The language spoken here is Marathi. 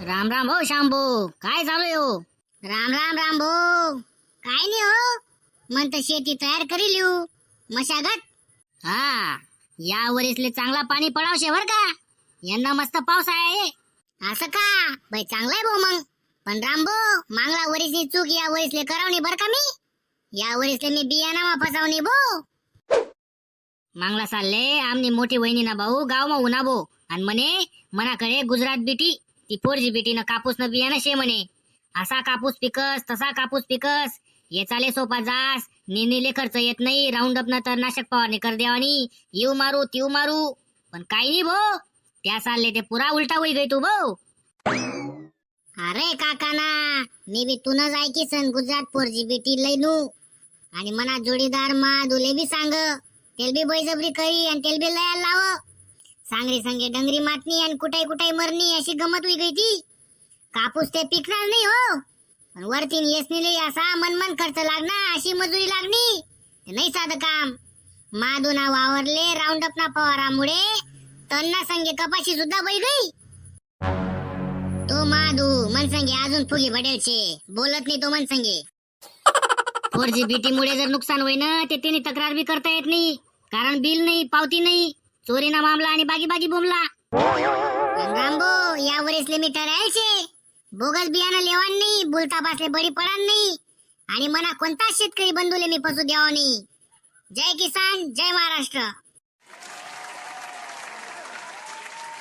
राम राम हो शांभू, काय चालू आहे हो? राम राम राम भाऊ, काय नाही हो, म्हणत शेती तयार करी लिहू मशागत. हा, या वरीसले चांगला पाणी पडावशे बर का, यांना मस्त पाऊस आहे. असं का बाई, चांगलाय भाऊ मग. पण रामभो, मागला वरीसनी चूक या वरीसले करावणी बर का मी. या वरीसले मी बियाणा फसावणी भाऊ. मागला चालले आमनी मोठी वहिनी ना भाऊ गाव मा उन्हा भो, आणि म्हणे मनाकडे गुजरात बीटी ती 4G बीटी न कापूस न बियाणं शे म्हणे. असा कापूस पिकस तसा कापूस पिकस, ये चाले सोपा जास, निनीले खर्च येत नाही, राऊंड अप न तणनाशक फवारणी कर देवानी, येऊ मारू तीव मारू. पण काही नाही भो, त्या चालले ते पुरा उलटा होई गई तू भाऊ. अरे काकाना, मी बी तुनच ऐकी सन गुजरात 4G बीटी लईनू, आणि मना जोडीदार मा दुले बी सांग, तेल बी बळजबरी करी आणि तेल बी लयाला लाव. सांगरी संगे डंगरी मातनी आणि कुठाई कुठाई मरनी, अशी गमत होई गई ती. कापूस ते पिकणार नाही हो, पण वरतीन येसनीले असा मनमन खर्च लागणार, अशी मजुरी लागणी, नाही साधं काम. मादुना वावरले राऊंड अप ना पवारामुळे तन्ना संगे कपाशी सुद्धा बई गई. तो माधू मनसंगे अजून फुगी बडेलचे बोलत नाही तो मनसंगे. 4G बीटी मुळे जर नुकसान होईन ते त्यांनी तक्रार बी करता येत नाही, कारण बिल नाही, पावती नाही, चोरीना मामला आणि बागी बागी बोंबला. रामभो, या वरीसले मी ठरायचे बोगस बियाणं लेवान नाही, बोलता पासले बळी पडान नाही, आणि मना कोणताच शेतकरी बंधूले मी फसू द्यावा नाही. जय किसान, जय महाराष्ट्र.